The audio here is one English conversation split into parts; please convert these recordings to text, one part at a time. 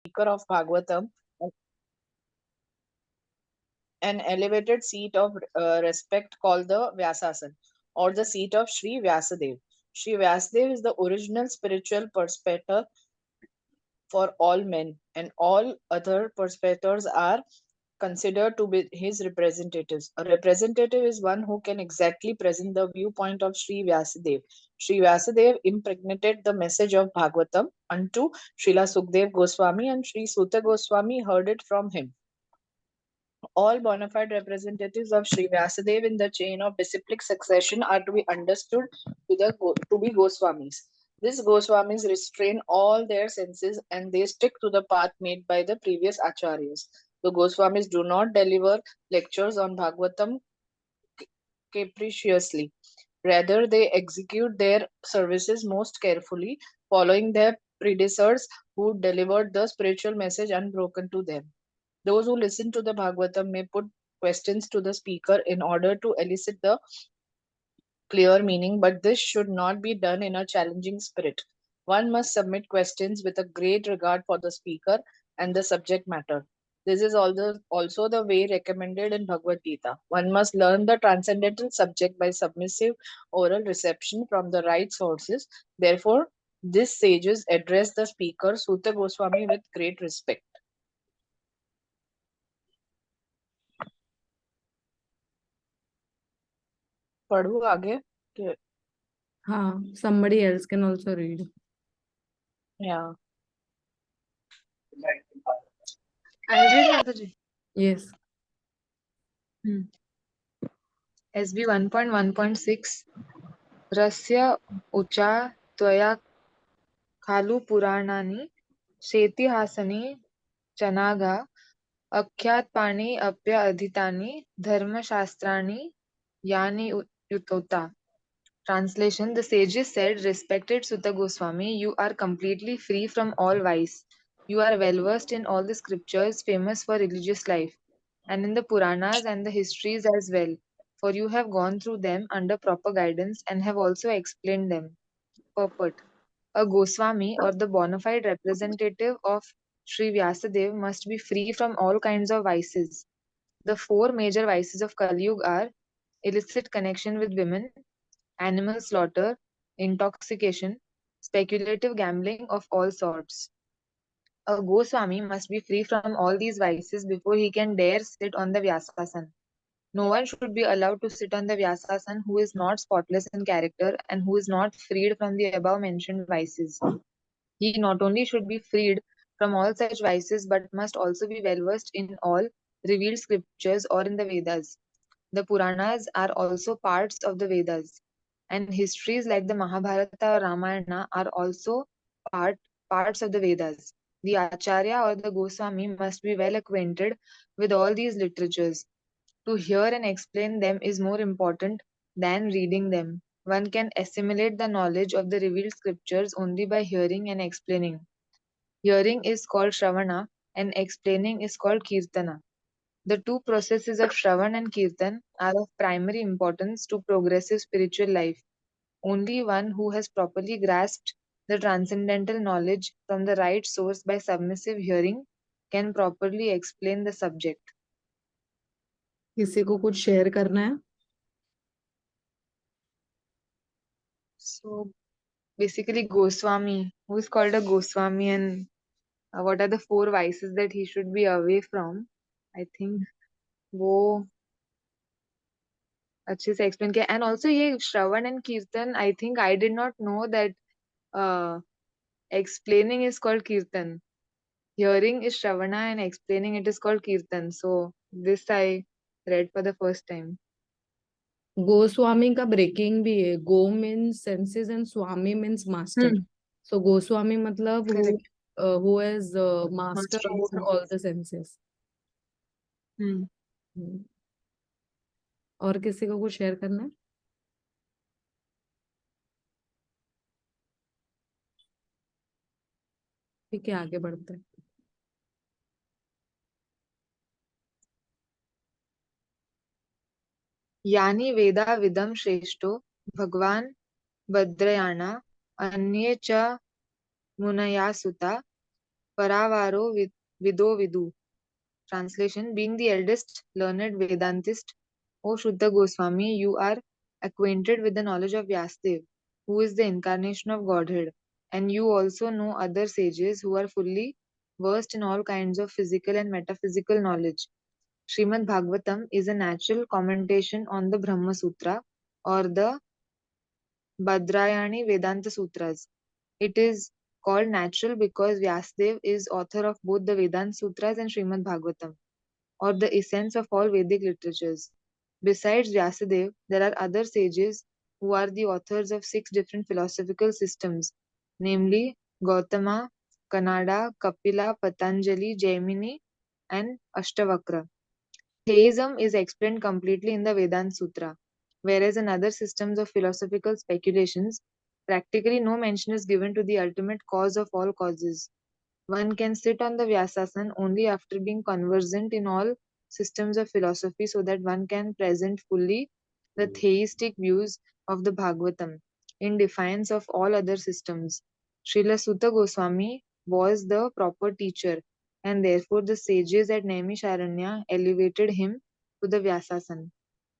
speaker of Bhagavatam, an elevated seat of respect called the Vyasasan or the seat of Sri Vyasadev. Sri Vyasadev is the original spiritual perspective for all men, and all other perspectives are considered to be his representatives. A representative is one who can exactly present the viewpoint of Sri Vyasadeva. Sri Vyasadeva impregnated the message of Bhagavatam unto Srila Sukdev Goswami, and Sri Suta Goswami heard it from him. All bona fide representatives of Sri Vyasadeva in the chain of disciplic succession are to be understood to be Goswamis. These Goswamis restrain all their senses and they stick to the path made by the previous acharyas. The Goswamis do not deliver lectures on Bhagavatam capriciously. Rather, they execute their services most carefully, following their predecessors who delivered the spiritual message unbroken to them. Those who listen to the Bhagavatam may put questions to the speaker in order to elicit the clear meaning, but this should not be done in a challenging spirit. One must submit questions with a great regard for the speaker and the subject matter. This is also the way recommended in Bhagavad Gita. One must learn the transcendental subject by submissive oral reception from the right sources. Therefore, these sages address the speaker, Suta Goswami, with great respect. पढ़ू आगे कि- somebody else can also read. Yeah. I'll read, Mataji. Yes. SB 1.1.6 Rasya Ucha Tvaya Khalu Puranani Shetihasani Chanaga Akhyatpani Apya Adhitani Dharma Shastrani Yani Yutota. Translation: The sages said, Respected Sutta Goswami, you are completely free from all vice. You are well versed in all the scriptures famous for religious life, and in the Puranas and the histories as well, for you have gone through them under proper guidance and have also explained them. Purport: A Goswami or the bona fide representative of Sri Vyasadev must be free from all kinds of vices. The four major vices of Kali Yuga are illicit connection with women, animal slaughter, intoxication, speculative gambling of all sorts. A Goswami must be free from all these vices before he can dare sit on the Vyasasan. No one should be allowed to sit on the Vyasasan who is not spotless in character and who is not freed from the above mentioned vices. He not only should be freed from all such vices but must also be well versed in all revealed scriptures or in the Vedas. The Puranas are also parts of the Vedas, and histories like the Mahabharata or Ramayana are also parts of the Vedas. The Acharya or the Goswami must be well acquainted with all these literatures. To hear and explain them is more important than reading them. One can assimilate the knowledge of the revealed scriptures only by hearing and explaining. Hearing is called Shravana and explaining is called Kirtana. The two processes of Shravan and Kirtan are of primary importance to progressive spiritual life. Only one who has properly grasped the transcendental knowledge from the right source by submissive hearing can properly explain the subject. किसी को कुछ share करना है? So basically Goswami, who is called a Goswami, and what are the four vices that he should be away from? I think वो अच्छे से explain किया. And also ये Shravan and Kirtan, I think I did not know that explaining is called Kirtan. Hearing is Shravana and explaining it is called Kirtan. So this I read for the first time. Goswami का breaking भी है. गो means senses and स्वामी means master. So Goswami मतलब who has master over all the senses. और किसी को कुछ शेयर करना है? ठीक है, आगे बढ़ते हैं. यानी वेदा विदम श्रेष्ठो भगवान भद्रयाना अन्ये च मुनया सुता Paravaro Vido Vidu. Translation: being the eldest learned Vedantist, O Shuddha Goswami, you are acquainted with the knowledge of Vyasadeva, who is the incarnation of Godhead, and you also know other sages who are fully versed in all kinds of physical and metaphysical knowledge. Srimad Bhagavatam is a natural commentation on the Brahma Sutra or the Badrayani Vedanta Sutras. It is called natural because Vyasadeva is author of both the Vedanta Sutras and Srimad Bhagavatam, or the essence of all Vedic literatures. Besides Vyasadeva, there are other sages who are the authors of 6 different philosophical systems, namely Gautama, Kanada, Kapila, Patanjali, Jaimini, and Ashtavakra. Theism is explained completely in the Vedanta Sutra, whereas in other systems of philosophical speculations, practically no mention is given to the ultimate cause of all causes. One can sit on the Vyasasana only after being conversant in all systems of philosophy so that one can present fully the theistic views of the Bhagavatam in defiance of all other systems. Srila Sutta Goswami was the proper teacher, and therefore the sages at Naimisharanya elevated him to the Vyasasana.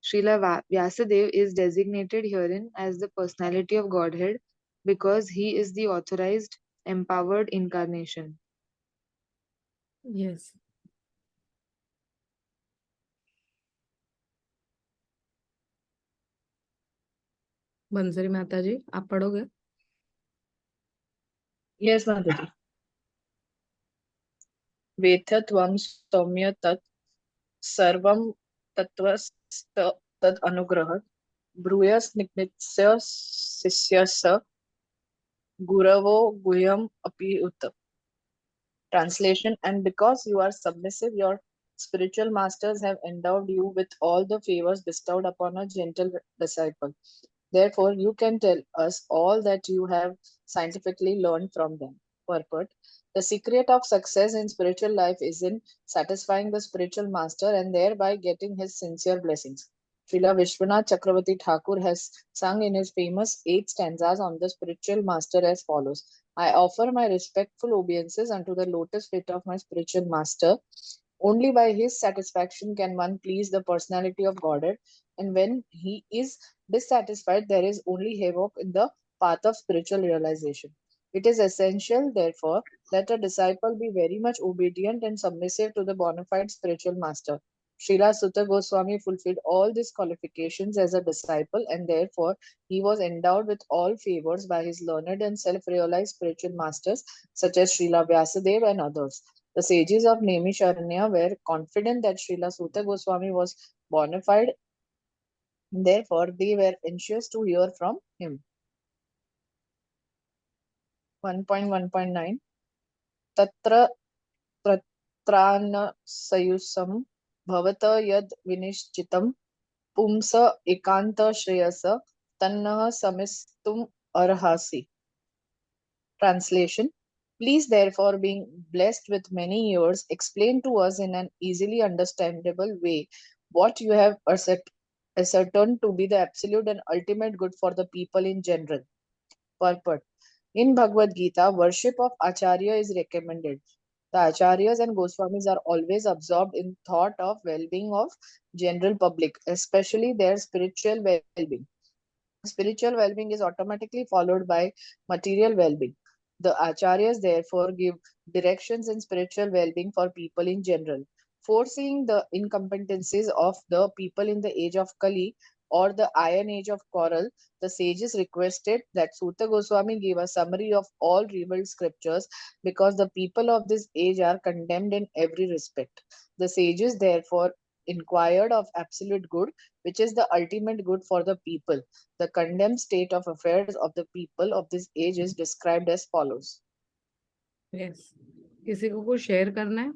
Srila Vyasadeva is designated herein as the personality of Godhead because he is the authorized, empowered incarnation. Yes. बंसरी माता जी, आप पढ़ोगे? Yes, Mataji. Vetha tvam saumya tat sarvam tattvasta tad anugrahat bruyas nignitsya sisyasa guravo guhyam api ut. Translation: and because you are submissive, your spiritual masters have endowed you with all the favors bestowed upon a gentle disciple. Therefore, you can tell us all that you have scientifically learned from them. Purport: the secret of success in spiritual life is in satisfying the spiritual master and thereby getting his sincere blessings. Srila Vishwanath Chakravarti Thakur has sung in his famous 8 stanzas on the spiritual master as follows: I offer my respectful obeisances unto the lotus feet of my spiritual master. Only by his satisfaction can one please the personality of Godhead, and when he is dissatisfied, there is only havoc in the path of spiritual realization. It is essential, therefore, that a disciple be very much obedient and submissive to the bona fide spiritual master. Srila Sutta Goswami fulfilled all these qualifications as a disciple, and therefore he was endowed with all favors by his learned and self-realized spiritual masters such as Srila Vyasadeva and others. The sages of Naimisharanya were confident that Srila Sutta Goswami was bona fide, therefore they were anxious to hear from him. 1.1.9 Tatra Pratrana Bhavata Yad Vinishchitam Pumsa Ekanta Shreyasa Tannaha Samistum Arhasi. Translation: please, therefore, being blessed with many ears, explain to us in an easily understandable way what you have ascertained to be the absolute and ultimate good for the people in general. Purport: in Bhagavad Gita, worship of Acharya is recommended. The Acharyas and Goswamis are always absorbed in thought of well-being of general public, especially their spiritual well-being. Spiritual well-being is automatically followed by material well-being. The acharyas therefore give directions in spiritual well-being for people in general. Foreseeing the incompetencies of the people in the age of Kali or the iron age of coral, the sages requested that Sutta Goswami give a summary of all revealed scriptures because the people of this age are condemned in every respect. The sages therefore inquired of absolute good, which is the ultimate good for the people. The condemned state of affairs of the people of this age is described as follows. Yes. किसी को कुछ share करना है?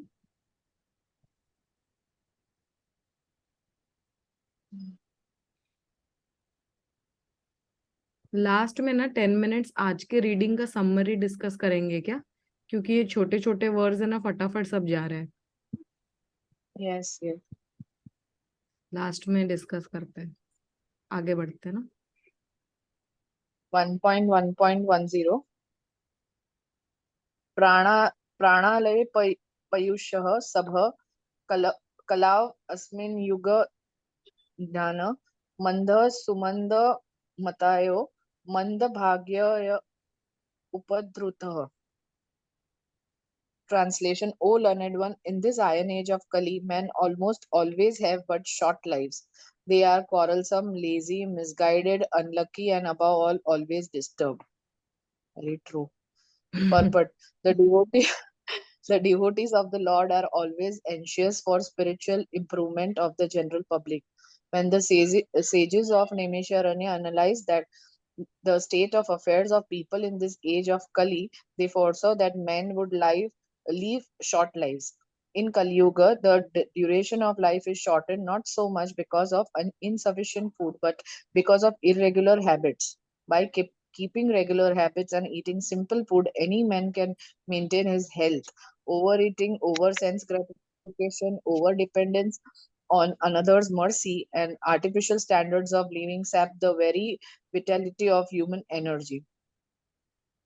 Last में ना 10 minutes आज के reading का समरी डिस्कस करेंगे क्या? क्योंकि ये छोटे छोटे वर्ड्स है ना, फटाफट सब जा रहे हैं. Yes, yes. लास्ट में डिस्कस करते हैं, आगे बढ़ते हैं ना. 1.1.10 Prana प्राणालये पयुषः सभः कलाव अस्मिन् युग ज्ञान मंदः सुमंद मतायो मंद भाग्य उपद्रुतः. Translation: O learned one, in this iron age of Kali, men almost always have but short lives. They are quarrelsome, lazy, misguided, unlucky, and above all, always disturbed. Very true. Purport: The devotee, the devotees of the Lord are always anxious for spiritual improvement of the general public. When the sages of Naimisharanya analyze that the state of affairs of people in this age of Kali, they foresaw that men would live short lives. In Kali Yuga, the duration of life is shortened not so much because of insufficient food, but because of irregular habits. By keeping regular habits and eating simple food, any man can maintain his health. Overeating, over sense gratification, over dependence on another's mercy, and artificial standards of living sap the very vitality of human energy.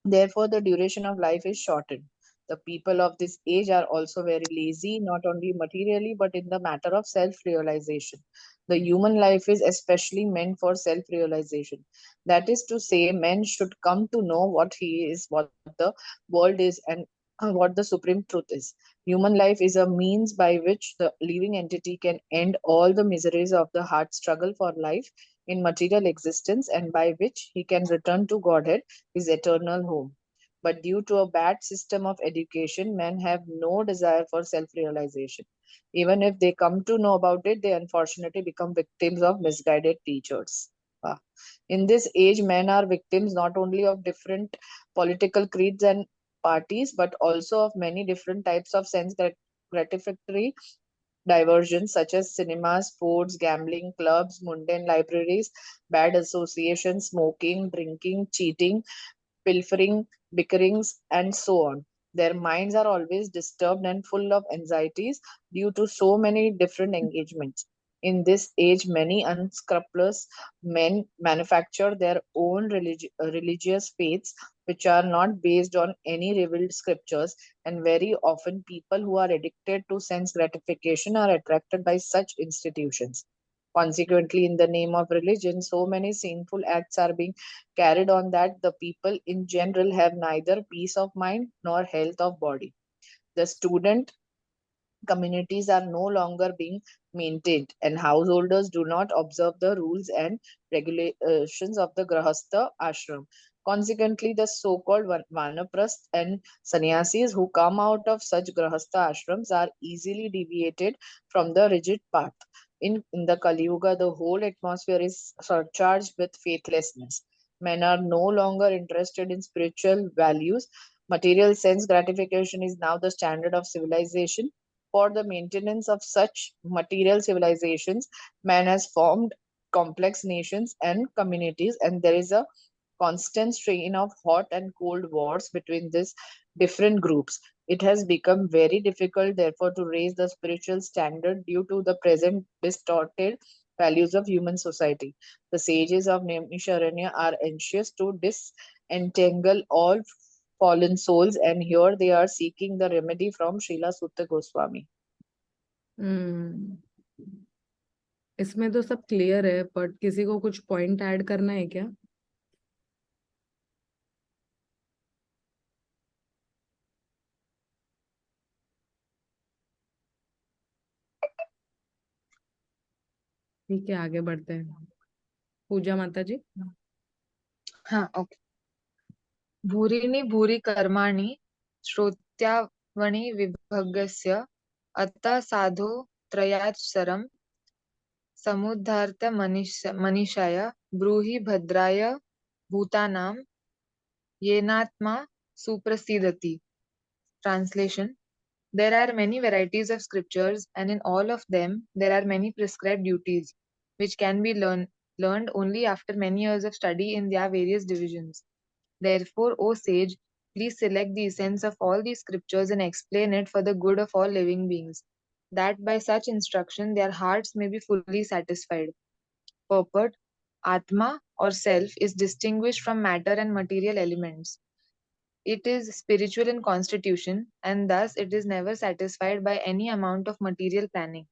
Therefore, the duration of life is shortened. The people of this age are also very lazy, not only materially, but in the matter of self realization. The human life is especially meant for self realization. That is to say, man should come to know what he is, what the world is, and what the supreme truth is. Human life is a means by which the living entity can end all the miseries of the hard struggle for life in material existence, and by which he can return to Godhead, his eternal home. But due to a bad system of education, men have no desire for self realization. Even if they come to know about it, they unfortunately become victims of misguided teachers. Ah. In this age, men are victims not only of different political creeds and parties, but also of many different types of sense gratificatory diversions such as cinemas, sports, gambling, clubs, mundane libraries, bad associations, smoking, drinking, cheating, pilfering, bickerings, and so on. Their minds are always disturbed and full of anxieties due to so many different engagements. In this age, many unscrupulous men manufacture their own religious faiths, which are not based on any revealed scriptures, and very often people who are addicted to sense gratification are attracted by such institutions. Consequently, in the name of religion, so many sinful acts are being carried on that the people in general have neither peace of mind nor health of body. The student communities are no longer being maintained, and householders do not observe the rules and regulations of the Grahastha ashram. Consequently, the so called Vanaprasth and sannyasis who come out of such Grahastha ashrams are easily deviated from the rigid path. In the Kali Yuga, the whole atmosphere is surcharged with faithlessness. Men are no longer interested in spiritual values. Material sense gratification is now the standard of civilization. For the maintenance of such material civilizations, man has formed complex nations and communities, and there is a constant strain of hot and cold wars between these different groups. It has become very difficult, therefore, to raise the spiritual standard due to the present distorted values of human society. The sages of Naimisharanya are anxious to disentangle all fallen souls, and here they are seeking the remedy from Srila Sutta Goswami. इसमें तो सब clear है, but किसी को कुछ point add करना है क्या? ठीक है, आगे बढ़ते हैं. पूजा माता जी. हाँ, ओके. भूरिणि भूरि कर्माणि श्रोत्यावणि विभगस्य अतः साधो त्रयाचरम् समुद्धार्थ मनीषाय ब्रूहि भद्राय भूतानां येनात्मा सुप्रसीदति. Translation: There are many varieties of scriptures, and in all of them there are many prescribed duties, which can be learned only after many years of study in their various divisions. Therefore, O sage, please select the essence of all these scriptures and explain it for the good of all living beings, that by such instruction their hearts may be fully satisfied. Purport: Atma or self is distinguished from matter and material elements. It is spiritual in constitution, and thus it is never satisfied by any amount of material planning.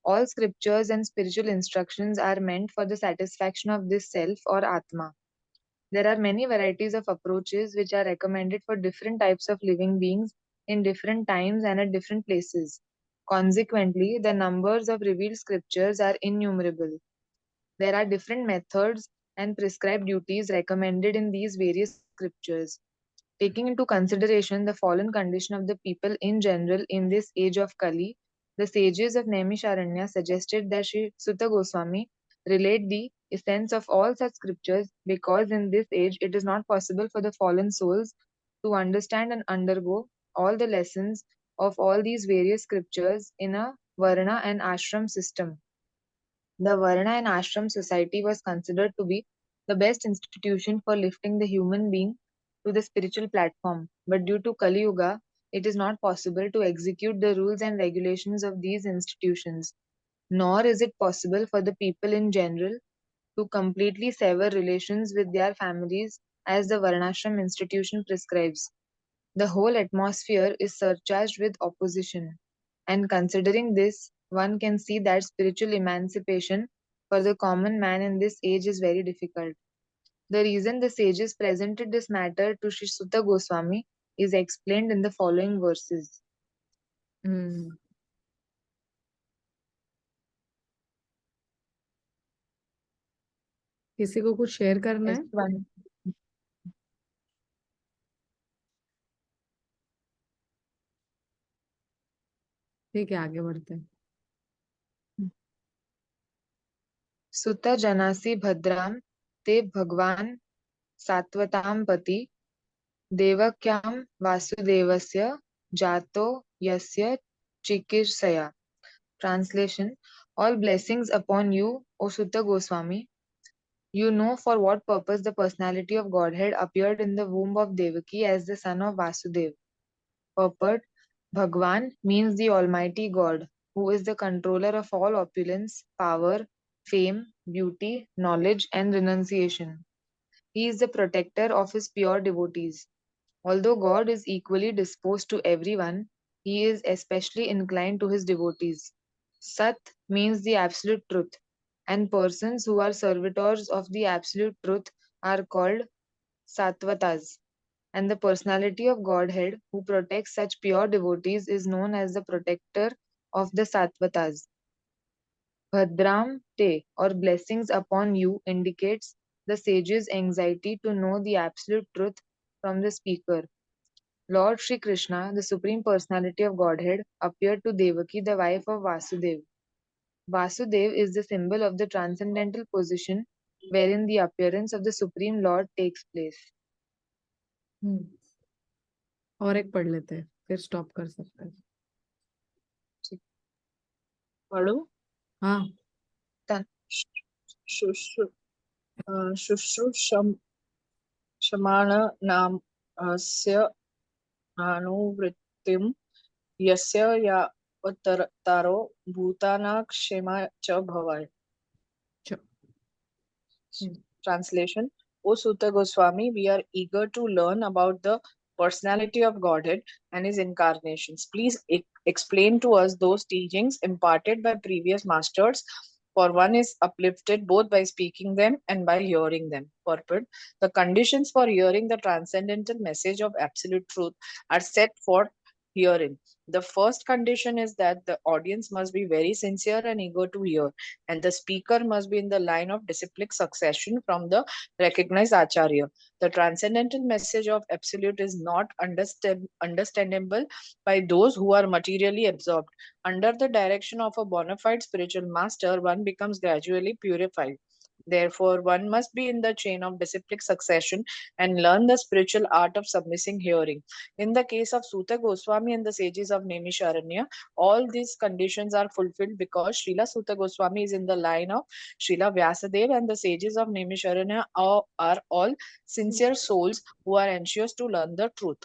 All scriptures and spiritual instructions are meant for the satisfaction of this self or Atma. There are many varieties of approaches which are recommended for different types of living beings in different times and at different places. Consequently, the numbers of revealed scriptures are innumerable. There are different methods and prescribed duties recommended in these various scriptures. Taking into consideration the fallen condition of the people in general in this age of Kali, the sages of Naimisharanya suggested that Sri Sutta Goswami relate the essence of all such scriptures because in this age it is not possible for the fallen souls to understand and undergo all the lessons of all these various scriptures in a Varna and Ashram system. The Varna and Ashram society was considered to be the best institution for lifting the human being to the spiritual platform. But due to Kali Yuga, it is not possible to execute the rules and regulations of these institutions, nor is it possible for the people in general to completely sever relations with their families as the Varnashram institution prescribes. The whole atmosphere is surcharged with opposition, and considering this, one can see that spiritual emancipation for the common man in this age is very difficult. The reason the sages presented this matter to Sri Sutta Goswami is explained in the following verses. हम्म किसी को कुछ share करना है? S1. ठीक है, आगे बढ़ते हैं. सुत जनासि भद्राम ते भगवान सात्वताम पति देवक्यां वासुदेवस्य जातो यस्य चिकीर्षया. Translation: All blessings upon you, O Sutta Goswami. You know for what purpose the personality of Godhead appeared in the womb of Devaki as the son of Vasudev. Purport: Bhagwan means the Almighty God, who is the controller of all opulence, power, fame, beauty, knowledge, and renunciation. He is the protector of his pure devotees. Although God is equally disposed to everyone, he is especially inclined to his devotees. Sat means the absolute truth, and persons who are servitors of the absolute truth are called Sattvatas. And the personality of Godhead who protects such pure devotees is known as the protector of the Sattvatas. Bhadram Te, or blessings upon you, indicates the sage's anxiety to know the absolute truth from the speaker. Lord Sri Krishna, the Supreme Personality of Godhead, appeared to Devaki, the wife of Vasudev. Vasudev is the symbol of the transcendental position wherein the appearance of the Supreme Lord takes place. और एक पढ़ लेते हैं, फिर stop कर सकते हैं. पढ़ो. हाँ. Done. शुश्रूषमाण नामस्य अनुवृत्तिं यस्य यावत्तरो भूतानाक्षेमा च भवाय. Translation: O Sutta Goswami, we are eager to learn about the personality of Godhead and his incarnations. Please explain to us those teachings imparted by previous masters, for one is uplifted both by speaking them and by hearing them. Purport: the conditions for hearing the transcendental message of absolute truth are set forth herein. The first condition is that the audience must be very sincere and eager to hear, and the speaker must be in the line of disciplic succession from the recognized acharya. The transcendental message of absolute is not understandable by those who are materially absorbed. Under the direction of a bona fide spiritual master, one becomes gradually purified. Therefore, one must be in the chain of disciplic succession and learn the spiritual art of submissing hearing. In the case of Sutta Goswami and the sages of Naimisharanya, all these conditions are fulfilled because Srila Sutta Goswami is in the line of Srila Vyasadeva, and the sages of Naimisharanya are all sincere souls who are anxious to learn the truth.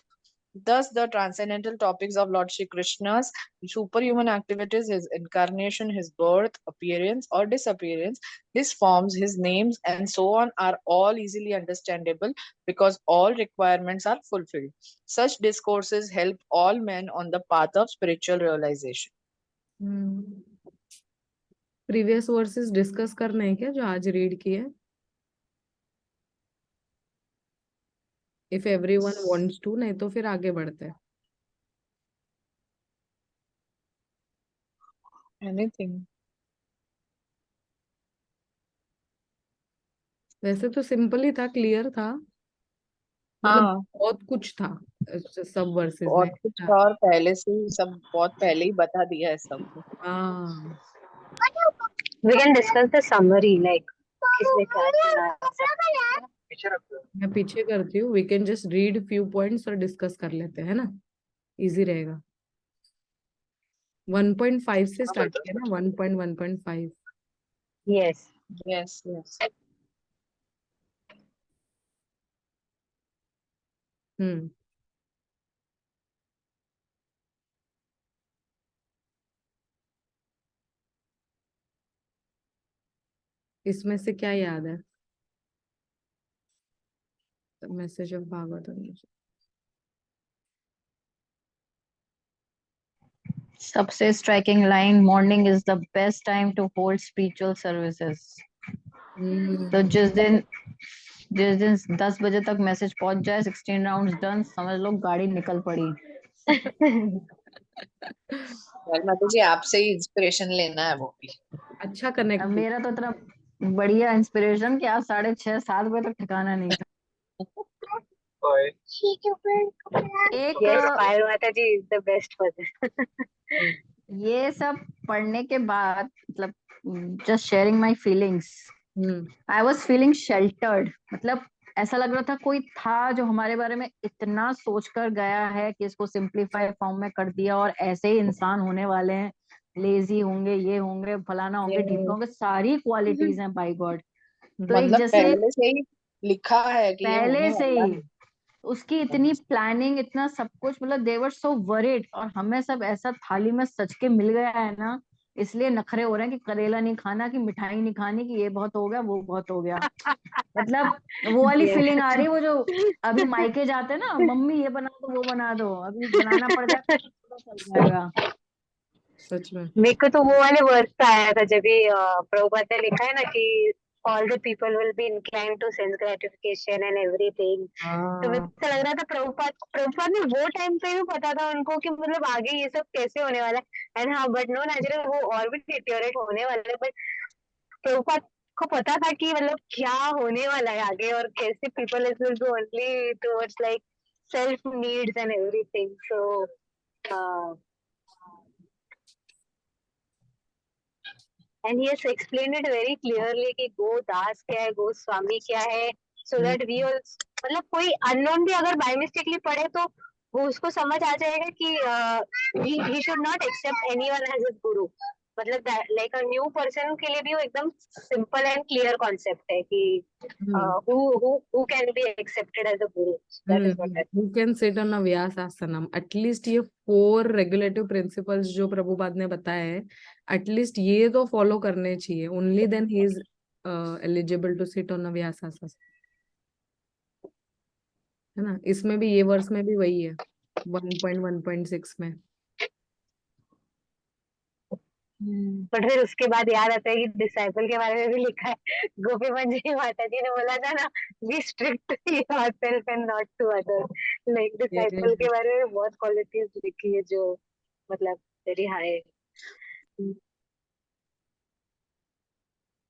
Thus, the transcendental topics of Lord Shri Krishna's superhuman activities, his incarnation, his birth, appearance or disappearance, his forms, his names, and so on are all easily understandable because all requirements are fulfilled. Such discourses help all men on the path of spiritual realization. Previous versus discuss करने हैं क्या जो आज read किए? If everyone wants to, नहीं तो फिर आगे बढ़ते हैं. Anything. वैसे तो सिंपल ही था, क्लियर था, मतलब हाँ, बहुत कुछ था सब वर्सेस में. बहुत कुछ था और पहले से ही सब बहुत पहले ही बता दिया है सब. हाँ, We can discuss the summary, like किसने क्या किया. मैं पीछे करती हूँ. We can just read few points और डिस्कस कर लेते हैं ना, इजी रहेगा. 1.5 से स्टार्ट किया ना, 1.1.5. Yes. Yes, yes. हम्म. इसमें से क्या याद है? Message of Bhagavatam. सबसे striking line, morning is the best time to hold spiritual services. तो जिस दिन 10 बजे तक मैसेज पहुंच जाए, 16 राउंड्स डन, समझ लो गाड़ी निकल पड़ी. माता जी आपसे ही इंस्पिरेशन लेना है वो भी. अच्छा अब कनेक्ट. मेरा तो इतना बढ़िया इंस्पिरेशन कि आज 6:30-7 बजे तक ठिकाना नहीं था. एक Yes, Payal Mataji is the best person. ये सब पढ़ने के बाद, मतलब just sharing my feelings, I was feeling sheltered. मतलब ऐसा लग रहा था कोई था जो हमारे बारे में इतना सोच कर गया है कि इसको सिंप्लीफाई फॉर्म में कर दिया, और ऐसे ही इंसान होने वाले हैं, लेजी होंगे, ये होंगे, फलाना होंगे, ढीमका होंगे, सारी क्वालिटीज हैं बाय गॉड. तो एक मतलब जैसे पहले से ही लिखा है कि ये होने पहले से वाला ही है. उसकी इतनी प्लानिंग, इतना सब कुछ, मतलब देवर सो वरीड, और हमें सब ऐसा थाली में सच के मिल गया है ना, इसलिए नखरे हो रहे हैं कि करेला नहीं खाना, कि मिठाई नहीं खानी, कि ये बहुत हो गया, वो बहुत हो गया. मतलब वो वाली Yes. फीलिंग आ रही है, वो जो अभी मायके जाते हैं ना, मम्मी ये बना दो, वो बना दो, अभी बनाना पड़ जाएगा, पता चल जाएगा. सच में. मेरे को तो वो वाले वर्ड्स आया था जब भी प्रभुपाद ने लिखा है ना कि all the people will be inclined to sense gratification and everything. तो मेरे को लग रहा था प्रभुपाद ने वो टाइम पे भी पता था उनको कि मतलब आगे ये सब कैसे होने वाला है. एंड हाँ, बट नो नेचुरल वो और भी डिटेरियोरेट होने वाला है. बट प्रभुपाद को पता था कि मतलब क्या होने वाला है आगे, और कैसे people will go only towards like self needs and everything. So and he has explained it very clearly कि गो दास क्या है, गो स्वामी क्या है, so that we all, मतलब कोई अननोन भी अगर बाय मिस्टेकली पढ़े तो वो उसको समझ आ जाएगा कि he should not accept anyone as his guru. मतलब लाइक अ न्यू पर्सन के लिए भी वो एकदम सिंपल एंड क्लियर कॉन्सेप्ट है कि who can be accepted as a guru. That is what I Who can sit on a Vyasa asanam. At least ये 4 regulative principles जो प्रभुपाद ने बताए हैं, एटलीस्ट ये तो फॉलो करने चाहिए. ओनली देन ही is eligible to sit on a Vyasa asan, है ना. इसमें भी ये वर्स में भी वही है, 1.1.6 में. बट फिर उसके बाद याद आता है कि डिसाइपल के बारे में भी लिखा है. गोपीमन जी माता जी ने बोला था ना, be strict to yourself and not to others. Like disciple के बारे में बहुत क्वालिटीज लिखी है जो मतलब वेरी हाई.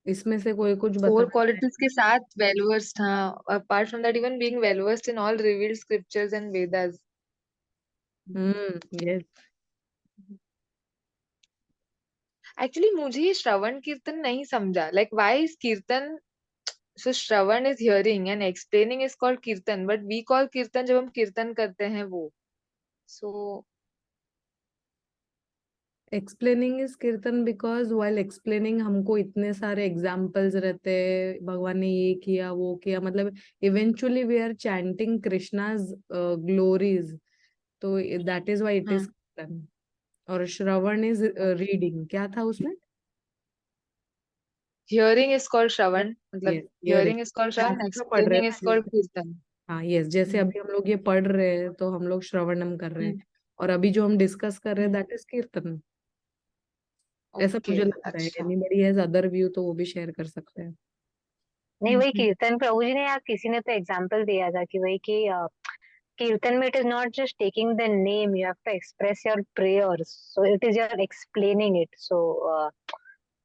इसमें से कोई कुछ फोर बता. क्वालिटीज के साथ वेल versed था. Apart from that even being well versed in all revealed scriptures and Vedas. Yes. Actually मुझे ये श्रवण कीर्तन नहीं समझा. Like why is kirtan, so shravan is hearing and explaining is called kirtan, but we call kirtan जब हम कीर्तन करते हैं वो. So explaining is kirtan because while explaining हमको इतने सारे एग्जाम्पल्स रहते हैं, भगवान ने ये किया वो किया, मतलब eventually we are chanting Krishna's glories. तो that is why it is kirtan. और श्रवण इज रीडिंग। क्या था उसमें? हियरिंग इज कॉल्ड श्रवण, मतलब यस, हियरिंग इज कॉल्ड श्रवण, पढ़ रहे एक्सप्लेनिंग इज हैं। कॉल्ड कीर्तन। हाँ यस, जैसे हम्म, अभी हम लोग ये पढ़ रहे हैं तो हम लोग श्रवणम कर रहे हैं, हम्म, और अभी जो हम डिस्कस कर रहे हैं हम्म, दैट इज कीर्तन। ऐसा ओके, मुझे लगता है। अच्छा। एनीबॉडी हैज अदर व्यू तो वो भी शेयर कर सकते हैं। नहीं, वही कीर्तन प्रभु जी ने या किसी ने तो एग्जाम्पल दिया था कि वही कि कीर्तन में it is not just taking the name, you have to express your prayers, so it is your explaining it, so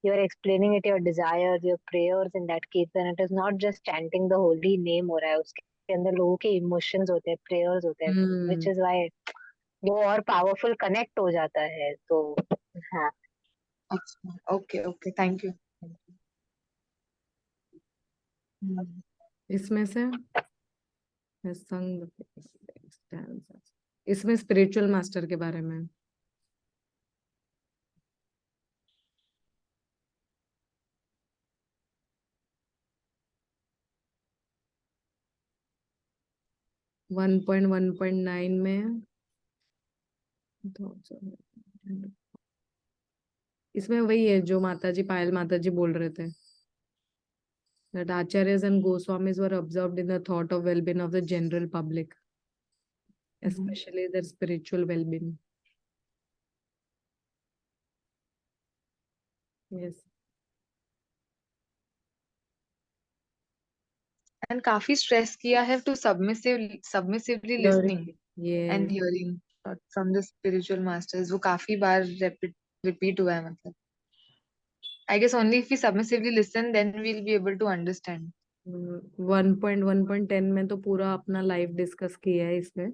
you are explaining it, your desires, your prayers in that kirtan. It is not just chanting the holy name हो रहा है, उसके अंदर लोगों के emotions होते हैं, prayers होते हैं, which हम्म। is why वो और पावरफुल कनेक्ट हो जाता है। तो हाँ। अच्छा, ओके ओके, थैंक यू। इसमें से संग, इसमें स्पिरिचुअल मास्टर के बारे में 1.1.9 में इसमें वही है जो माता जी, पायल माता जी बोल रहे थे, that acharyas and goswamis were observed in the thought of well-being of the general public, especially their spiritual well-being. Yes. And काफी स्ट्रेस किया है to submissively listening Yes. And hearing from the spiritual masters. वो काफी बार repeat हुआ है, मतलब I guess only if we submissively listen then we will be able to understand. 1.1.10 में तो पूरा अपना लाइफ डिस्कस किया है इसमें,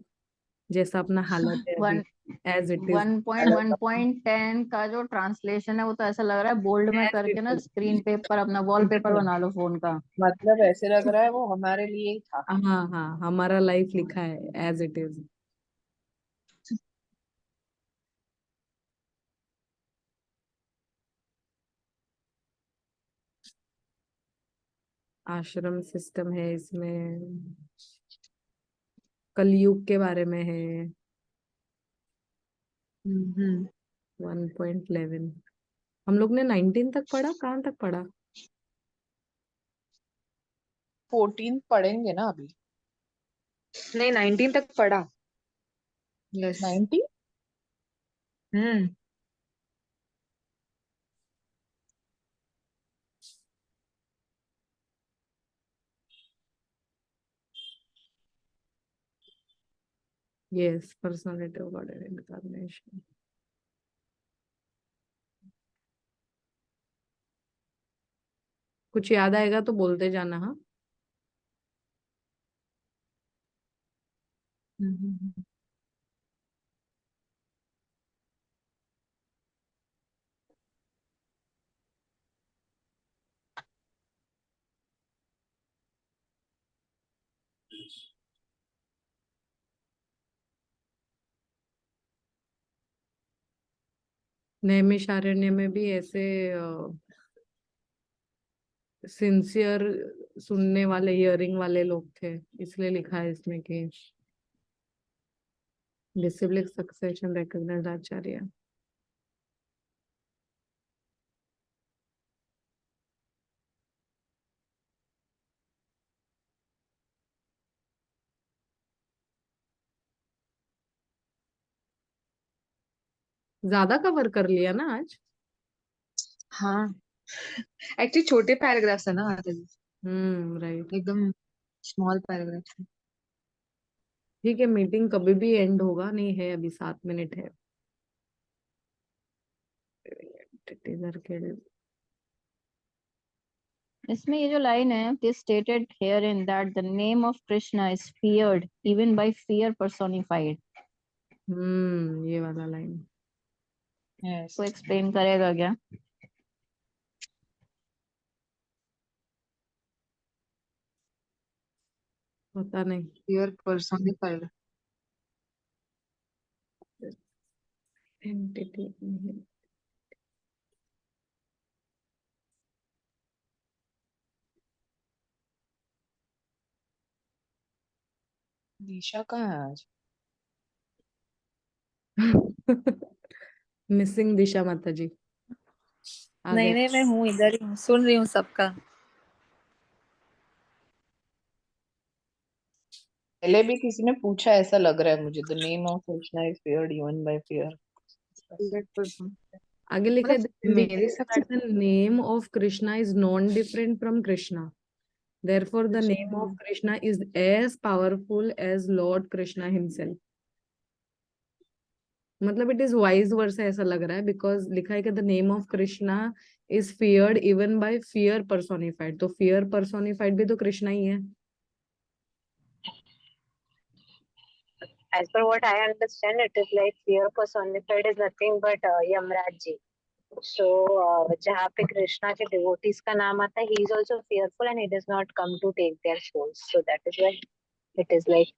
जैसा अपना हालत है अभी, वन एज इट इज, 1.1.10 का जो ट्रांसलेशन है वो तो ऐसा लग रहा है बोल्ड में एज करके इट ना इज। स्क्रीन पेपर अपना वॉलपेपर बना लो फोन का। मतलब ऐसे लग रहा है वो हमारे लिए ही था। हाँ हाँ, हमारा लाइफ लिखा है एज इट इज। आश्रम सिस्टम है इसमें, कलयुग के बारे में है। 1.11 हम लोग ने 19 तक पढ़ा, कहाँ तक पढ़ा? 14 पढ़ेंगे ना अभी। नहीं, 19 तक पढ़ा। Yes. 90। Hmm. Yes, personality of God and incarnation. कुछ याद आएगा तो बोलते जाना। हाँ, नैमिषारण्य में भी ऐसे सिंसियर सुनने वाले, हियरिंग वाले लोग थे, इसलिए लिखा है इसमें कि डिसिप्लिक सक्सेशन रिकॉग्नाइज्ड आचार्य। ज्यादा कवर कर लिया ना आज। हाँ, एक्चुअली छोटे पैराग्राफ्स है ना माता जी, राइट। एकदम स्मॉल पैराग्राफ्स है। ठीक है, मीटिंग कभी भी एंड होगा नहीं है, अभी 7 मिनट है। इसमें ये जो लाइन है, it is stated herein that the name of Krishna is feared even by fear personified. ये वाला लाइन यस। को एक्सप्लेन करेगा क्या? पता नहीं। Fear personified। एंटिटी। निशा कहाँ है आज? मिसिंग दिशा माता जी आ नहीं गए। नहीं, मैं हूँ, इधर ही हूँ, सुन रही हूँ सबका। पहले भी किसी ने पूछा, ऐसा लग रहा है मुझे। The name of Krishna is feared even by fear. आगे लिखा है मतलब मेरे हिसाब से the name of Krishna is non-different from Krishna. Therefore, the name of Krishna is as powerful as Lord Krishna himself. मतलब it is vice versa ऐसा लग रहा है, because लिखा है कि the name of Krishna is feared even by fear personified. तो fear personified भी तो कृष्णा ही है. As per what I understand, it is like fear personified is nothing but Yamraj ji. So जहाँ पे कृष्णा के devotees का नाम आता है, he is also fearful and he does not come to take their souls. So that is why it is like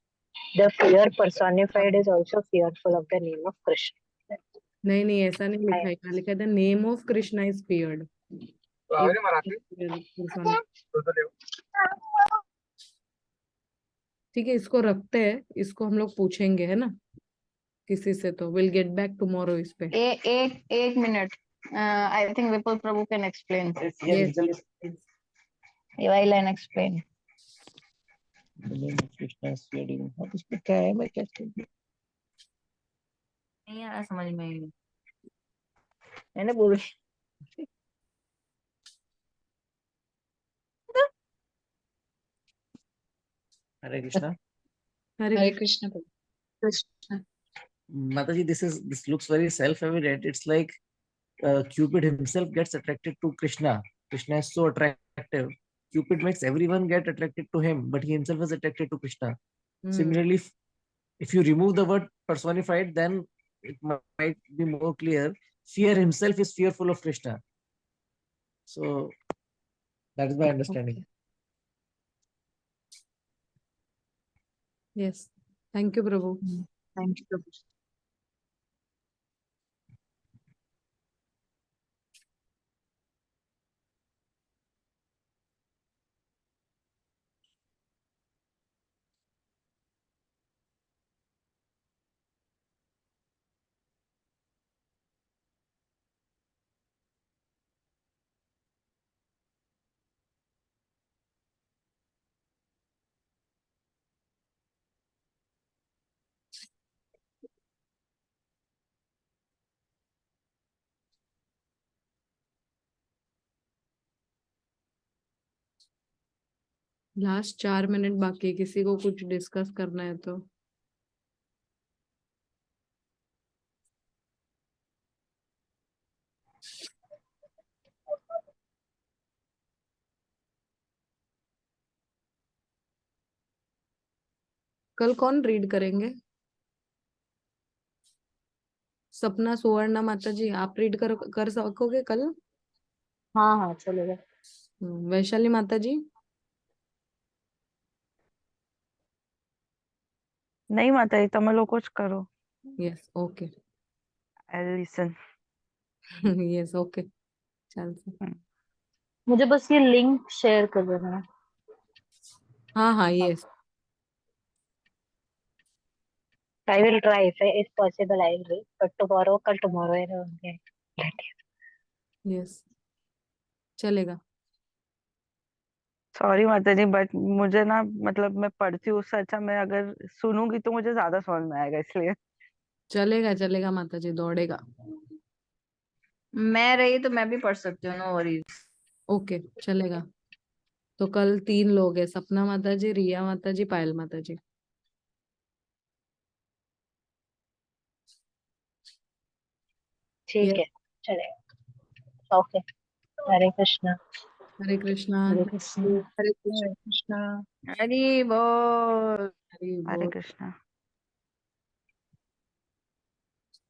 the fear personified is also fearful of the name of Krishna. नहीं ऐसा नहीं लिखा है. यहाँ लिखा है the name of Krishna is feared. ठीक है, इसको रखते हैं, इसको हम लोग पूछेंगे, है ना, किसी से. तो विल गेट बैक टुमारो इस पे. एक minute. I think Vipul Prabhu can explain. While and explain. Krishna is feared. अब इस पे क्या है, मैं क्या नहीं आ रहा समझ में. मैंने बोल. हरे Krishna. Hare Krishna. Mataji, this looks very self-evident. It's like Cupid himself gets attracted to Krishna. Krishna is so attractive. Cupid makes everyone get attracted to him, but he himself is attracted to Krishna. Similarly, if you remove the word personified, then it might be more clear. Fear himself is fearful of Krishna. So that is my understanding. Yes. Thank you, Prabhu. Thank you, Prabhu. Last 4 minute बाकी, किसी को कुछ discuss करना है तो. कल कौन read करेंगे? सपना सुवर्णा माता जी, आप रीड कर सकोगे कल? हाँ चलेगा. वैशाली माता जी? नहीं माता जी, तुम लोग कुछ करो. Yes, okay. I listen. Yes, okay. चल. मुझे बस ये लिंक शेयर कर देना. हाँ, yes. I will try if possible. I will read, but tomorrow, कल tomorrow है ना. यस, चलेगा. सॉरी माता जी, बट मुझे ना, मतलब मैं पढ़ती हूँ, उससे अच्छा मैं अगर सुनूंगी तो मुझे ज्यादा समझ में आएगा, इसलिए. चलेगा माता जी, दौड़ेगा. मैं रही तो मैं भी पढ़ सकती हूँ, नो वरीज. ओके, चलेगा. तो कल 3 लोग हैं, सपना माता जी, रिया माता जी, पायल माता जी. ठीक यस. है, चलेगा. ओके. हरे कृष्णा. हरे कृष्णा. हरे कृष्णा. Hare Krishna. हरी बोल. हरि हरे बोल. कृष्णा.